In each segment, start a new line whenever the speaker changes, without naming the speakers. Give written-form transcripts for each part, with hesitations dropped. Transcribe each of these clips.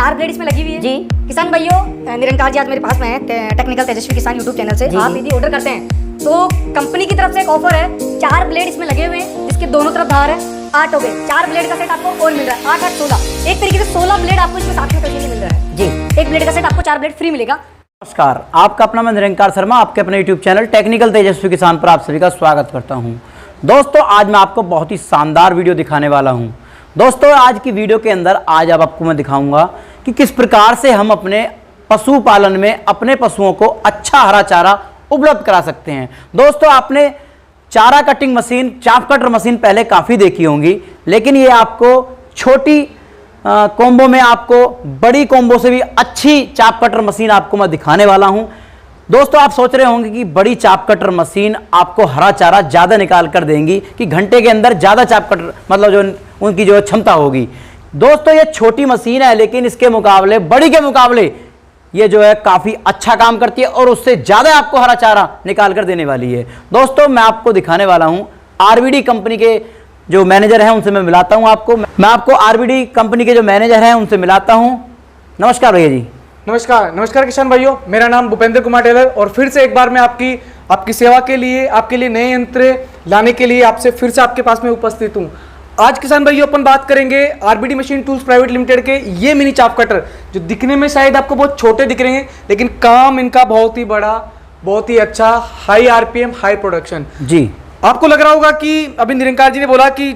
4 blade इसमें लगी हुई है
जी।
किसान भाइयों, निरंकार जी आज मेरे पास में है टेक्निकल तेजस्वी किसान यूट्यूब चैनल से। आप यदि ऑर्डर करते हैं तो कंपनी की तरफ से एक ऑफर है, 4 ब्लेड इसमें लगे हुए हैं जिसके दोनों तरफ धार है, 8 हो गए। 4 ब्लेड का सेट आपको और मिल रहा है 8 8 16, एक तरीके से 16 ब्लेड आपको इसमें साथ में करके मिल रहा है
जी।
एक ब्लेड का सेट आपको 4 ब्लेड फ्री मिलेगा।
नमस्कार, आपका अपना मैं निरंकार शर्मा आपके अपने यूट्यूब चैनल टेक्निकल तेजस्वी किसान पर आप सभी का स्वागत करता हूं। दोस्तों, आज मैं आपको बहुत ही शानदार वीडियो दिखाने वाला हूं। दोस्तों, आज की वीडियो के अंदर आज आपको मैं दिखाऊंगा कि किस प्रकार से हम अपने पशुपालन में अपने पशुओं को अच्छा हरा चारा उपलब्ध करा सकते हैं। दोस्तों, आपने चारा कटिंग मशीन, चाप कटर मशीन पहले काफ़ी देखी होंगी, लेकिन ये आपको छोटी कॉम्बो में आपको बड़ी कॉम्बो से भी अच्छी चाप कटर मशीन आपको मैं दिखाने वाला हूं। दोस्तों, आप सोच रहे होंगे कि बड़ी चाप कटर मशीन आपको हरा चारा ज़्यादा निकाल कर देंगी कि घंटे के अंदर ज़्यादा चाप कटर मतलब जो उनकी जो क्षमता होगी। दोस्तों, ये छोटी मशीन है, लेकिन इसके मुकाबले बड़ी के मुकाबले ये जो है काफ़ी अच्छा काम करती है और उससे ज़्यादा आपको हरा चारा निकाल कर देने वाली है। दोस्तों, मैं आपको दिखाने वाला हूँ आरवीडी कंपनी के जो मैनेजर हैं उनसे मैं मिलाता हूँ आपको। मैं आपको आरवीडी कंपनी के जो मैनेजर हैं उनसे मिलाता हूँ। नमस्कार भैया जी।
नमस्कार किसान भाइयों, मेरा नाम भूपेंद्र कुमार टेलर और फिर से एक बार मैं आपकी सेवा के लिए, आपके लिए नए यंत्र लाने के लिए आपसे फिर से आपके पास में उपस्थित हूँ। आज किसान भाइयों अपन बात करेंगे RBD machine tools private limited के ये मिनी चाप कटर, जो दिखने में शायद आपको बहुत छोटे दिख रहे हैं, लेकिन काम इनका बहुत ही बड़ा, बहुत ही अच्छा, हाई आरपीएम, हाई प्रोडक्शन।
जी,
आपको लग रहा होगा कि अभी निरंकार जी ने बोला कि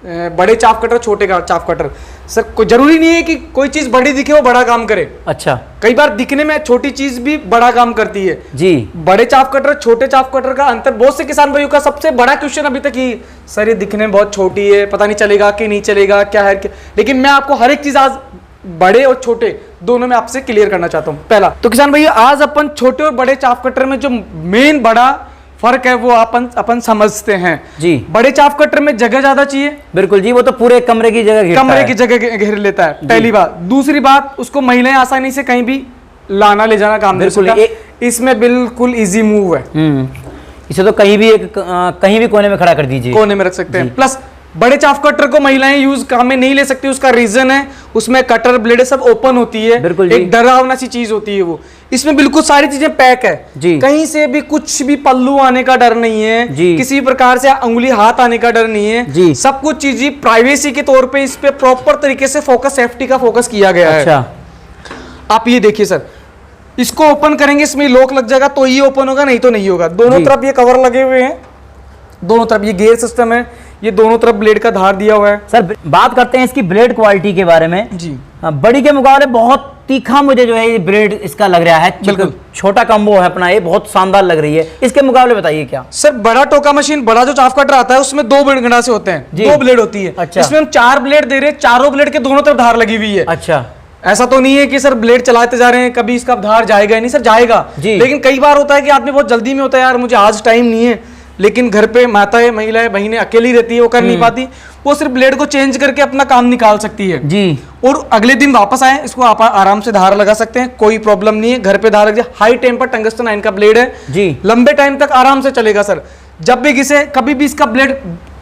बड़े चाप कटर, छोटे का चाप कटर। सर, कोई जरूरी नहीं है कि कोई चीज बड़ी दिखे वो बड़ा काम करे।
अच्छा,
कई बार दिखने में छोटी चीज भी बड़ा काम करती है
जी।
बड़े चाप कटर, छोटे चाप कटर का अंतर, बहुत से किसान भाइयों का सबसे बड़ा क्वेश्चन अभी तक ही, सर ये दिखने में बहुत छोटी है, पता नहीं चलेगा कि नहीं चलेगा, क्या है क्या। लेकिन मैं आपको हर एक चीज आज बड़े और छोटे दोनों में आपसे क्लियर करना चाहता हूँ। पहला तो किसान भैया, आज अपन छोटे और बड़े चाप कटर में जो मेन बड़ा फर्क है वो अपन समझते हैं
जी।
बड़े चाप कटर में जगह ज्यादा चाहिए।
बिल्कुल जी, वो तो पूरे कमरे की जगह
घेर लेता है, पहली बात। दूसरी बात, उसको महिलाएं आसानी से कहीं भी लाना ले जाना काम दे सकता है। इसमें बिल्कुल इजी मूव है।
इसे तो कहीं भी कोने में खड़ा कर दीजिए,
कोने में रख सकते हैं। प्लस बड़े चाप कटर को महिलाएं यूज काम में नहीं ले सकती, उसका रीजन है उसमें कटर ब्लेड सब ओपन होती है, एक डरावना सी चीज होती है वो। इसमें बिल्कुल सारी चीजें पैक है जी। कहीं से भी कुछ भी पल्लू आने का डर नहीं है जी। किसी प्रकार से अंगुली हाथ आने का डर नहीं है जी। सब कुछ चीजें प्राइवेसी के तौर पे इस पे प्रॉपर तरीके से फोकस, सेफ्टी का फोकस किया गया है। आप ये देखिए सर, इसको ओपन करेंगे, इसमें लॉक लग जाएगा तो ये ओपन होगा, नहीं तो नहीं होगा। दोनों तरफ ये कवर लगे हुए हैं, दोनों तरफ ये गियर सिस्टम है, ये दोनों तरफ ब्लेड का धार दिया हुआ है।
सर, बात करते हैं इसकी ब्लेड क्वालिटी के बारे में
जी।
बड़ी के मुकाबले बहुत तीखा मुझे जो है ये ब्लेड इसका लग रहा है। बिल्कुल छोटा कम्बो है अपना, ये बहुत शानदार लग रही है। इसके मुकाबले बताइए क्या।
सर, बड़ा टोका मशीन, बड़ा जो चाप कटर आता है उसमें 2 ब्लेड गणा से होते हैं, 2 ब्लेड होती है।
अच्छा।
इसमें हम 4 ब्लेड दे रहे हैं, चारों ब्लेड के दोनों तरफ धार लगी हुई है।
अच्छा,
ऐसा तो नहीं है कि सर ब्लेड चलाते जा रहे हैं कभी इसका धार जाएगा नहीं, सर जाएगा। लेकिन कई बार होता है कि आदमी बहुत जल्दी में होता है, यार मुझे आज टाइम नहीं है, लेकिन घर पे माताएं, महिलाएं, बहनें अकेली रहती है, वो कर नहीं पाती, वो सिर्फ ब्लेड को चेंज करके अपना काम निकाल सकती है जी। और अगले दिन वापस आए, इसको आप आराम से धार लगा सकते हैं, कोई प्रॉब्लम नहीं है। घर पे धार लग, हाई टेम्पर टंगस्टन आयन का ब्लेड है जी, लंबे टाइम तक आराम से चलेगा सर। जब भी घिसे, कभी भी इसका ब्लेड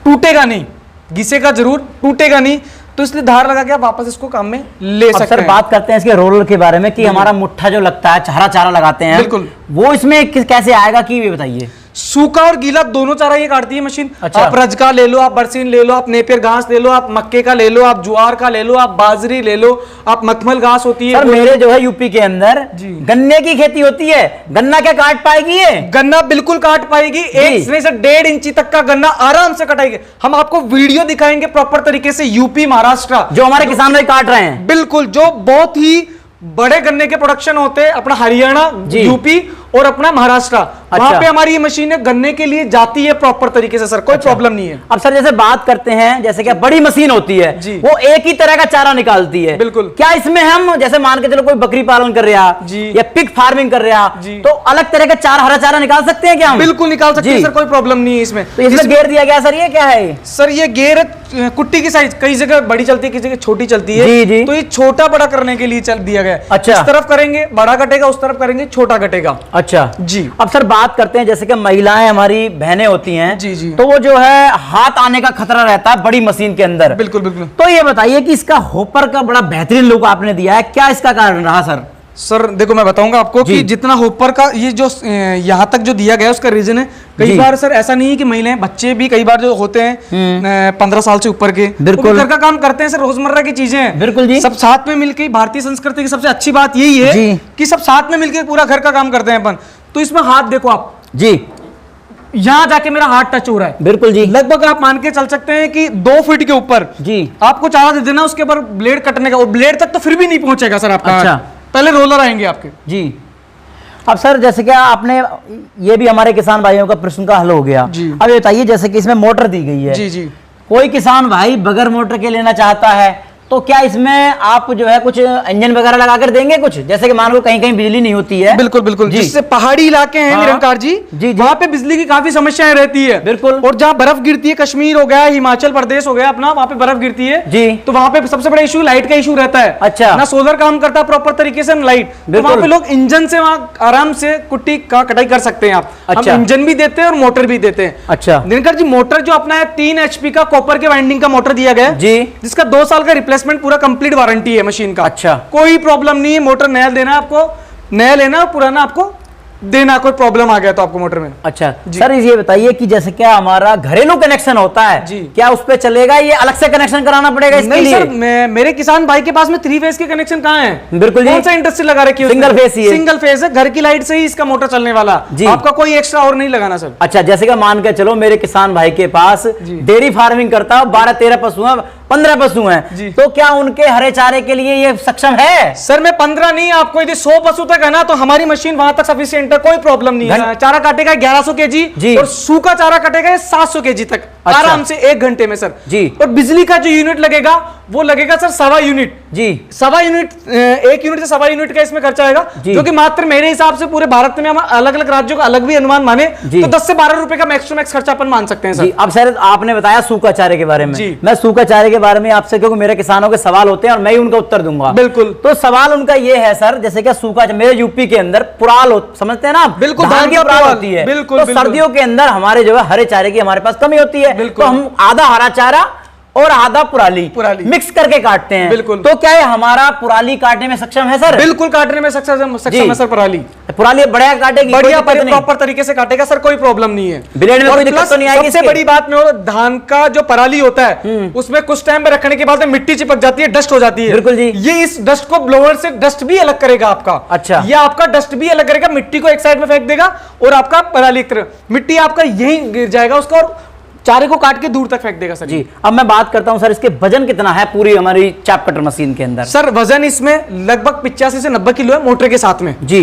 टूटेगा नहीं, घिसेगा जरूर, टूटेगा नहीं, तो इसलिए धार लगा के आप वापस इसको काम में ले सकते हैं।
बात करते हैं इसके रोलर के बारे में कि हमारा मुट्ठा जो लगता है, हरा चारा लगाते हैं, बिल्कुल वो इसमें कैसे आएगा कि ये बताइए।
सूखा और गीला दोनों चारा ये काटती है मशीन।
अच्छा।
आप रजका ले लो, आप बरसीन ले लो, आप नेपियर घास ले लो, आप मक्के का ले लो, आप ज्वार का ले लो, आप बाजरी ले लो, आप मखमल घास होती है।
सर, मेरे जो है यूपी के अंदर गन्ने की खेती होती है, गन्ना क्या काट पाएगी ये?
गन्ना बिल्कुल काट पाएगी, 1 नहीं से 1.5 इंची तक का गन्ना आराम से कटाएगी। हम आपको वीडियो दिखाएंगे प्रॉपर तरीके से, यूपी, महाराष्ट्र
जो हमारे किसान भाई काट रहे हैं,
बिल्कुल जो बहुत ही बड़े गन्ने के प्रोडक्शन होते हैं, अपना हरियाणा, यूपी और अपना महाराष्ट्र, वहां पे हमारी ये मशीनें गन्ने के लिए जाती है प्रॉपर तरीके से सर, कोई प्रॉब्लम नहीं है।
अब सर, जैसे बात करते हैं, जैसे क्या बड़ी मशीन होती है वो एक ही तरह का चारा निकालती है,
बिल्कुल।
क्या इसमें हम जैसे मान के चलो कोई बकरी पालन कर रहा या पिग फार्मिंग कर रहा, तो अलग तरह का हरा चारा निकाल सकते हैं क्या हम?
बिल्कुल निकाल सकते हैं सर, कोई प्रॉब्लम नहीं है इसमें।
तो इसमें गेयर दिया गया सर, ये क्या है?
सर, ये गेयर कुट्टी की साइज, कई जगह बड़ी चलती है, किसी जगह छोटी चलती है, तो ये छोटा बड़ा करने के लिए चल दिया गया। अच्छा। इस तरफ करेंगे बड़ा कटेगा, उस तरफ करेंगे छोटा कटेगा।
अच्छा
जी।
अब सर बात करते हैं, जैसे कि महिलाएं हमारी बहनें होती हैं
जी जी,
तो वो जो है हाथ आने का खतरा रहता है बड़ी मशीन के अंदर।
बिल्कुल बिल्कुल।
तो ये बताइए कि इसका हॉपर का बड़ा बेहतरीन लुक आपने दिया है, क्या इसका कारण रहा सर?
सर देखो मैं बताऊंगा आपको कि जितना होपर का ये जो यहाँ तक जो दिया गया है उसका रीजन है, कई बार सर ऐसा नहीं है कि महिलाएं, बच्चे भी कई बार जो होते हैं 15 साल से ऊपर के,
बिल्कुल
घर का काम करते हैं सर, रोजमर्रा की चीजें हैं,
बिल्कुल जी,
सब साथ में मिलकर। भारतीय संस्कृति की सबसे अच्छी बात यही है कि सब साथ में मिलकर पूरा घर का काम करते हैं अपन। तो इसमें हाथ देखो आप
जी,
यहाँ जाके मेरा हाथ टच हो रहा है,
बिल्कुल जी,
लगभग आप मान के चल सकते हैं कि 2 फीट के ऊपर
जी
आपको चारा दे देना, उसके ऊपर ब्लेड कटने का, और ब्लेड तक तो फिर भी नहीं पहुंचेगा सर आपका।
अच्छा,
पहले रोलर आएंगे आपके
जी। अब सर जैसे कि आपने ये भी हमारे किसान भाइयों का प्रश्न का हल हो गया। अब ये बताइए, जैसे कि इसमें मोटर दी गई है,
जी जी,
कोई किसान भाई बगैर मोटर के लेना चाहता है तो क्या इसमें आप जो है कुछ इंजन वगैरह लगा कर देंगे कुछ, जैसे कि मान लो कहीं कहीं बिजली नहीं होती है?
बिल्कुल बिल्कुल, जिससे पहाड़ी इलाके हैं निरंकार जी, वहां पे बिजली की काफी समस्याएं रहती है।
बिल्कुल।
और जहाँ बर्फ गिरती है, कश्मीर हो गया, हिमाचल प्रदेश हो गया अपना, वहां पे बर्फ गिरती है
जी, तो
वहां पे सबसे बड़ा इशू लाइट का इशू रहता है।
अच्छा,
ना सोलर काम करता प्रॉपर तरीके से, लाइट, तो वहां पे लोग इंजन से वहां आराम से कुट्टी का कटाई कर सकते हैं आप।
अच्छा,
हम इंजन भी देते हैं और मोटर भी देते हैं।
अच्छा
दिनकर जी, मोटर जो अपना है 3 HP का कॉपर के वाइंडिंग का मोटर दिया गया है
जी,
जिसका 2 साल का रिप्लेसमेंट पूरा कंप्लीट वारंटी है मशीन का।
अच्छा,
कोई प्रॉब्लम नहीं है, मोटर नया देना आपको, नया लेना, पुराना आपको देना, कोई प्रॉब्लम आ गया तो आपको मोटर में।
अच्छा सर ये बताइए कि जैसे क्या हमारा घरेलू कनेक्शन होता है जी, क्या उस पे चलेगा, ये अलग से कनेक्शन कराना पड़ेगा इसके
नहीं
लिए?
सर, मेरे किसान भाई के पास में 3 फेज के कनेक्शन कहाँ है?
बिल्कुल जी,
कौन सा इंडस्ट्री लगा रखी है?
सिंगल फेज ही है,
सिंगल फेज है, घर की लाइट से ही इसका मोटर चलने वाला जी, आपका कोई एक्स्ट्रा और नहीं लगाना सर।
अच्छा, जैसे कि मान के चलो मेरे किसान भाई के पास डेयरी फार्मिंग करता है, 12-13 पशु है, 15 पशु हैं, तो क्या उनके हरे चारे के लिए ये सक्षम है?
सर मैं 15 नहीं, आपको यदि 100 पशु तक है ना तो हमारी मशीन वहां तक सफिशिएंट है, कोई प्रॉब्लम नहीं है। चारा काटेगा 1100 kg और सूखा चारा कटेगा 700 kg तक। अच्छा, आराम से 1 घंटे में सर जी। और बिजली का जो यूनिट लगेगा वो लगेगा सर 1.25 यूनिट जी, 1.25 यूनिट, 1 यूनिट से 1.25 यूनिट का इसमें खर्चा आएगा, जो कि मात्र मेरे हिसाब से पूरे भारत में हम अलग अलग राज्यों का अलग भी अनुमान माने तो 10 से 12 रुपए का मैक्स टू मैक्स खर्चा अपन मान सकते हैं सर।
अब सर आपने बताया सूखा चारे के बारे में, मैं सूखा चारे के बारे में आपसे, क्योंकि मेरे किसानों के सवाल होते हैं और मैं ही उनका उत्तर दूंगा।
बिल्कुल।
तो सवाल उनका ये है सर, जैसे कि सूखा मेरे यूपी के अंदर पुराल समझते हैं ना,
बिल्कुल,
धान की पुराल होती है,
बिल्कुल,
तो सर्दियों के अंदर हमारे जो है हरे चारे की हमारे पास कमी होती है, तो हम आधा हरा चारा और आधा पुराली मिक्स करके काटते हैं। बिल्कुल। तो क्या है हमारा पुराली काटने में सक्षम है सर? बिल्कुल
काटने में सक्षम है सर। पुराली
बढ़िया काटेगी,
बढ़िया प्रॉपर तरीके से काटेगा सर, कोई प्रॉब्लम नहीं है,
ब्लेड में कोई दिक्कत तो नहीं आएगी।
सबसे बड़ी बात में धान का जो पराली होता है उसमें कुछ टाइम में रखने के बाद मिट्टी चिपक जाती है, डस्ट हो जाती है।
बिल्कुल जी,
ये इस डस्ट को ब्लोअर से डस्ट भी अलग करेगा आपका। अच्छा, ये आपका डस्ट भी अलग करेगा, मिट्टी को एक साइड में फेंक देगा और आपका पराली एक तरफ, मिट्टी आपका यहीं गिर जाएगा उसका और चारे को काट के दूर तक फेंक देगा सर
जी। अब मैं बात करता हूं सर, इसके वजन कितना है पूरी हमारी चाप कटर मशीन के अंदर?
सर वजन इसमें लगभग 85 से 90 किलो है मोटर के साथ में जी,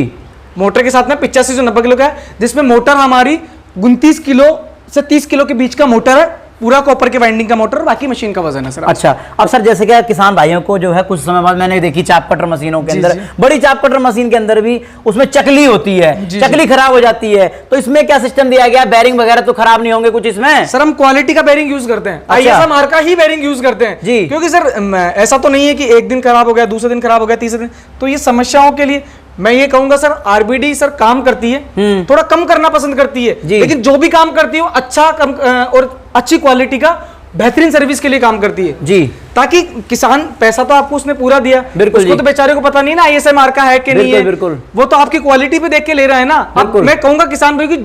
मोटर के साथ में 85 से 90 किलो का है, जिसमें मोटर हमारी 29 किलो से 30 किलो के बीच का मोटर है, पूरा कॉपर के वाइंडिंग का मोटर, बाकी मशीन का वजन है सर।
अच्छा, अब सर जैसे क्या किसान भाइयों को जो है कुछ समय बाद मैंने देखी चाप कटर मशीनों के अंदर, बड़ी चाप कटर मशीन के अंदर भी उसमें चकली होती है, चकली खराब हो जाती है, तो इसमें क्या सिस्टम दिया गया? बैरिंग वगैरह तो खराब नहीं होंगे कुछ इसमें?
सर हम क्वालिटी का बैरिंग यूज करते हैं, ISM मार्क का ही बैरिंग यूज करते हैं जी, क्योंकि सर ऐसा तो नहीं है कि एक दिन खराब हो गया, दूसरे दिन खराब हो गया, तीसरे दिन, तो ये समस्याओं के लिए मैं ये कहूंगा सर RBD सर काम करती है, थोड़ा कम करना पसंद करती है, लेकिन जो भी काम करती है वो अच्छा और अच्छी क्वालिटी का बेहतरीन सर्विस के लिए काम करती है जी, ताकि किसान पैसा तो आपको उसने पूरा दिया, उसको तो बेचारे को पता नहीं ना ISM मार्क का है कि नहीं है, बिल्कुल, वो तो आपकी क्वालिटी पे देख के ले रहा है ना। अब मैं कहूंगा किसान भाई की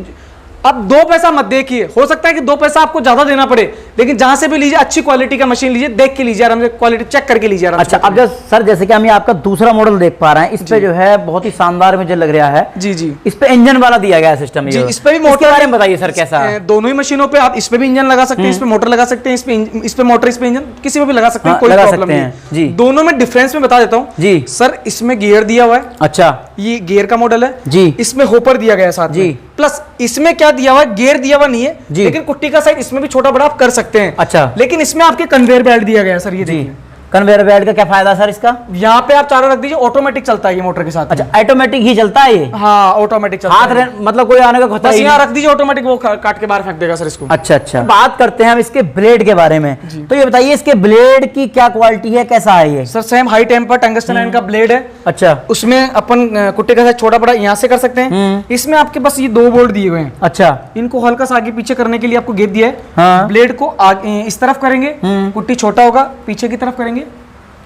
अब 2 पैसा मत देखिए, हो सकता है कि 2 पैसा आपको ज्यादा देना पड़े, लेकिन जहां से भी लीजिए अच्छी क्वालिटी का मशीन लीजिए, देख के लीजिए, आराम से क्वालिटी चेक करके लीजिए।
अच्छा, अब सर जैसे कि हम ये आपका दूसरा मॉडल देख पा रहे हैं, इस पे जो है बहुत ही शानदार मुझे लग रहा है जी जी, इस पे इंजन वाला दिया गया है सिस्टम, इस पे भी मोटर के बारे में बताइए सर कैसा है?
दोनों ही मशीनों पे आप इस पे भी इंजन लगा सकते हैं, इस पे मोटर लगा सकते हैं, इस पे मोटर, इस पे इंजन, किसी में भी लगा सकते हैं, कोई प्रॉब्लम नहीं है जी। दोनों में डिफरेंस में बता देता हूँ जी। सर इसमें गियर दिया हुआ है, अच्छा ये गियर का मॉडल है जी, इसमें होपर दिया गया है साथ जी, प्लस इसमें क्या दिया हुआ है, गियर दिया हुआ नहीं है, लेकिन कुट्टी का साइज इसमें भी छोटा बड़ा आप कर सकते हैं। अच्छा, लेकिन इसमें आपके कन्वेयर बेल्ट दिया गया है सर, ये देखिए
कन्वेयर बेल्ट का क्या फायदा सर इसका?
यहाँ पे आप चारों रख दीजिए, ऑटोमेटिक चलता है ये मोटर के साथ।
अच्छा, ऑटोमेटिक ही चलता है ये?
हाँ ऑटोमेटिक चलता है।
मतलब कोई आने का खतरा
बस
ही
यहाँ
नहीं?
रख दीजिए, ऑटोमेटिक वो काट के बाहर फेंक देगा सर इसको।
अच्छा अच्छा, बात करते हैं हम इसके ब्लेड के बारे में। तो ये बताइए इसके ब्लेड की क्या क्वालिटी है, कैसा है ये?
Sir same high temper tungsten iron का ब्लेड है।
अच्छा,
उसमें अपन कुट्टे का साइज छोटा बड़ा यहाँ से कर सकते हैं। इसमें आपके बस ये 2 बोल्ट दिए हुए हैं।
अच्छा,
इनको हल्का सा आगे पीछे करने के लिए आपको गेप दिया है।
हाँ।
ब्लेड को इस तरफ करेंगे, कुट्टी छोटा होगा, पीछे की तरफ करेंगे,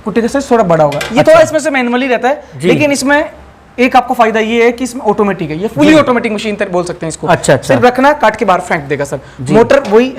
कुट्टी का साइज थोड़ा बड़ा होगा। ये थोड़ा इसमें से मैनुअली रहता है, लेकिन इसमें एक आपको फायदा ये है कि इसमें ऑटोमेटिक है, ये फुली ऑटोमेटिक मशीन तक बोल सकते हैं इसको।
अच्छा अच्छा,
सिर्फ रखना, काट के बाहर फेंक देगा सर। मोटर वही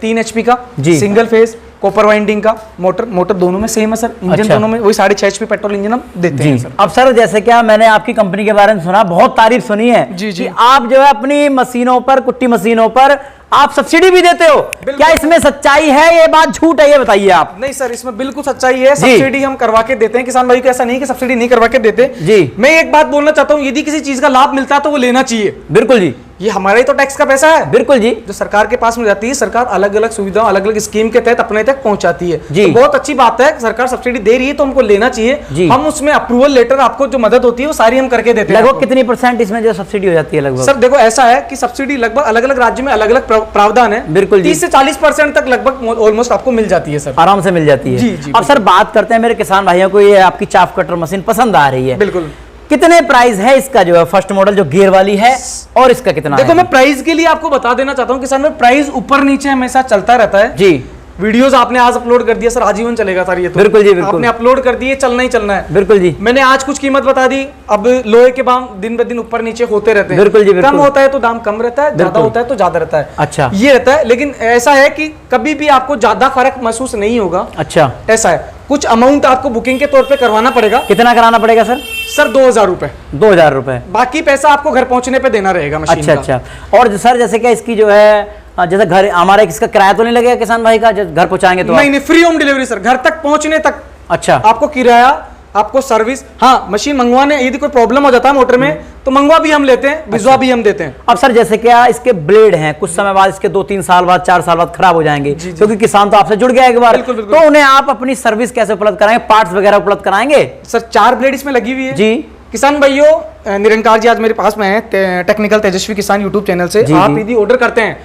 3 HP का सिंगल फेज कॉपर वाइंडिंग का मोटर दोनों में सेम है सर। इंजन दोनों में वही 6.5 HP पेट्रोल इंजन हम देते हैं सर।
अब सर जैसे क्या मैंने आपकी कंपनी के बारे में सुना, बहुत तारीफ सुनी है कि आप जो है अपनी मशीनों पर, कुट्टी मशीनों पर आप सब्सिडी भी देते हो। क्या इसमें सच्चाई है, ये बात झूठ है, ये बताइए आप।
नहीं सर, इसमें बिल्कुल सच्चाई है। सब्सिडी हम करवा के देते हैं किसान भाई को, ऐसा नहीं कि सब्सिडी नहीं करवा के देते जी। मैं एक बात बोलना चाहता हूँ, यदि किसी चीज का लाभ मिलता है तो वो लेना चाहिए।
बिल्कुल जी,
ये हमारा ही तो टैक्स का पैसा है।
बिल्कुल जी,
जो सरकार के पास मिल जाती है, सरकार अलग अलग सुविधाओं, अलग अलग स्कीम के तहत अपने तक पहुंचाती है जी। तो बहुत अच्छी बात है, सरकार सब्सिडी दे रही है तो हमको लेना चाहिए। हम उसमें अप्रूवल लेटर, आपको जो मदद होती है वो सारी हम करके देते हैं।
लगभग कितनी % इसमें जो सब्सिडी हो जाती है लगभग?
सर देखो ऐसा है कि सब्सिडी लगभग अलग अलग राज्य में अलग अलग प्रावधान है।
बिल्कुल
30 से 40% तक लगभग ऑलमोस्ट आपको मिल जाती है सर,
आराम से मिल जाती है जी। अब सर बात करते हैं, मेरे किसान भाइयों को ये आपकी चाफ कटर मशीन पसंद आ रही है,
बिल्कुल
कितने प्राइस है इसका, जो है फर्स्ट मॉडल जो गियर वाली है, और इसका कितना?
देखो मैं प्राइस के लिए आपको बता देना चाहता हूँ किसान में, प्राइस ऊपर नीचे हमेशा चलता रहता है जी। वीडियोस आपने आज अपलोड कर दिया सर, आजीवन चलेगा सर ये तो।
बिल्कुल जी, बिल्कुल
आपने अपलोड कर दिए, चलना ही चलना है।
बिल्कुल जी,
मैंने आज कुछ कीमत बता दी, अब लोहे के दाम दिन ब दिन ऊपर नीचे होते रहते हैं।
बिल्कुल जी, बिल्कुल।
कम होता है तो दाम कम रहता है, ज्यादा होता है तो ज्यादा रहता है।
अच्छा,
ये रहता है, लेकिन ऐसा है कि कभी भी आपको ज्यादा फर्क महसूस नहीं होगा।
अच्छा,
ऐसा है, कुछ अमाउंट आपको बुकिंग के तौर पे करवाना पड़ेगा।
कितना कराना पड़ेगा सर?
सर 2000 रुपए।
2000 रुपए,
बाकी पैसा आपको घर पहुंचने पे देना रहेगा मशीन
अच्छा
का।
अच्छा। और सर जैसे क्या इसकी जो है, जैसे घर हमारा इसका किराया तो नहीं लगेगा किसान भाई का, जब घर पहुंचाएंगे तो?
नहीं, फ्री होम डिलीवरी सर, घर तक पहुंचने तक।
अच्छा,
आपको किराया, आपको सर्विस, हाँ मशीन मंगवाने, यदि कोई प्रॉब्लम हो जाता है मोटर में तो मंगवा भी हम लेते हैं, भिजवा भी हम देते हैं।
अब सर जैसे क्या इसके ब्लेड हैं, कुछ समय बाद इसके 2-3 साल बाद, 4 साल बाद खराब हो जाएंगे, क्योंकि किसान तो आपसे जुड़ गया एक बार, तो उन्हें आप अपनी सर्विस कैसे उपलब्ध कराएंगे, पार्ट्स वगैरह उपलब्ध कराएंगे?
सर 4 ब्लेड इसमें लगी हुई है
जी।
किसान भाइयों, निरंकार जी आज मेरे पास में है टेक्निकल तेजस्वी किसान यूट्यूब चैनल से। आप यदि ऑर्डर करते हैं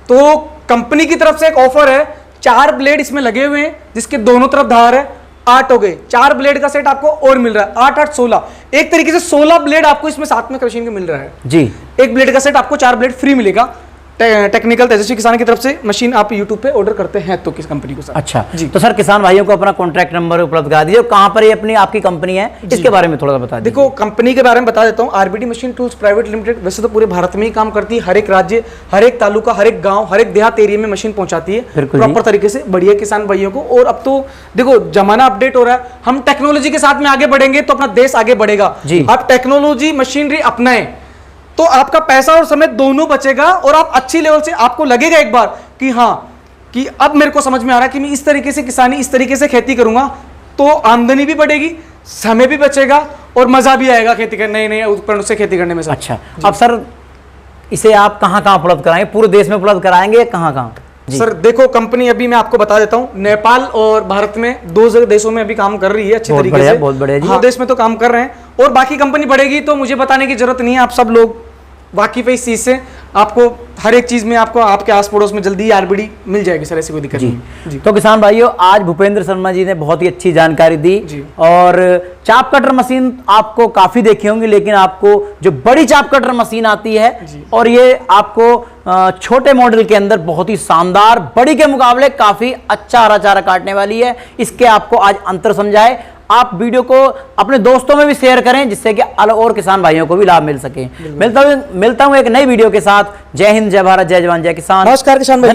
तो कंपनी की तरफ से एक ऑफर है, 4 ब्लेड इसमें लगे हुए हैं जिसके दोनों तरफ धार है, 8 हो गए, 4 ब्लेड का सेट आपको और मिल रहा है, 8 8 16, एक तरीके से 16 ब्लेड आपको इसमें साथ में मशीन के मिल रहा है जी। एक ब्लेड का सेट आपको 4 ब्लेड फ्री मिलेगा। टेक्निकल तेजस्वी किसान की तरफ से मशीन आप यूट्यूब पे ऑर्डर करते हैं तो किस कंपनी को सर? अच्छा जी।
तो सर किसान भाइयों को अपना कॉन्टैक्ट नंबर उपलब्ध करा दीजिए, कहां पर ये अपनी आपकी कंपनी है, इसके बारे में थोड़ा सा बता दीजिए।
देखो कंपनी के बारे में बता देता हूँ, RBD machine tools private limited वैसे तो पूरे भारत में ही काम करती है, हर एक राज्य, हर एक तालुका, हर एक गांव, हर एक देहात एरिया में मशीन पहुंचाती है प्रॉपर तरीके से बढ़िया किसान भाइयों को। और अब तो देखो जमाना अपडेट हो रहा है, हम टेक्नोलॉजी के साथ में आगे बढ़ेंगे तो अपना देश आगे बढ़ेगा। आप टेक्नोलॉजी मशीनरी अपनाएं तो आपका पैसा और समय दोनों बचेगा, और आप अच्छी लेवल से, आपको लगेगा एक बार कि हाँ कि अब मेरे को समझ में आ रहा है कि मैं इस तरीके से किसानी, इस तरीके से खेती करूंगा तो आमदनी भी बढ़ेगी, समय भी बचेगा और मजा भी आएगा खेती करने, नए उपकरणों से खेती करने में सर।
अच्छा, अब सर इसे आप कहाँ कहाँ उपलब्ध कराएंगे, पूरे देश में उपलब्ध कराएंगे, कहाँ कहाँ?
सर देखो कंपनी अभी मैं आपको बता देता हूँ, नेपाल और भारत में 2 देशों में अभी काम कर रही है अच्छे तरीके से।
बहुत बढ़िया जी।
हाँ, देश में तो काम कर रहे हैं, और बाकी कंपनी बढ़ेगी तो मुझे बताने की जरूरत नहीं है, आप सब लोग वाकिफ है इस चीज से, आपको हर एक चीज में आपको आपके आस पड़ोस में जल्दी आरबीडी मिल जाएगी सर, ऐसी कोई दिक्कत नहीं जी।
तो किसान भाइयों आज भूपेंद्र शर्मा जी ने बहुत ही अच्छी जानकारी दी, और चाप कटर मशीन आपको काफी देखी होंगी, लेकिन आपको जो बड़ी चाप कटर मशीन आती है, और ये आपको छोटे मॉडल के अंदर बहुत ही शानदार, बड़ी के मुकाबले काफी अच्छा हरा चारा काटने वाली है, इसके आपको आज अंतर समझाए। आप वीडियो को अपने दोस्तों में भी शेयर करें जिससे कि अलग और किसान भाइयों को भी लाभ मिल सके। मिलता हूं एक नई वीडियो के साथ। जय हिंद, जय भारत, जय जवान, जय किसान।
नमस्कार किसान भाई।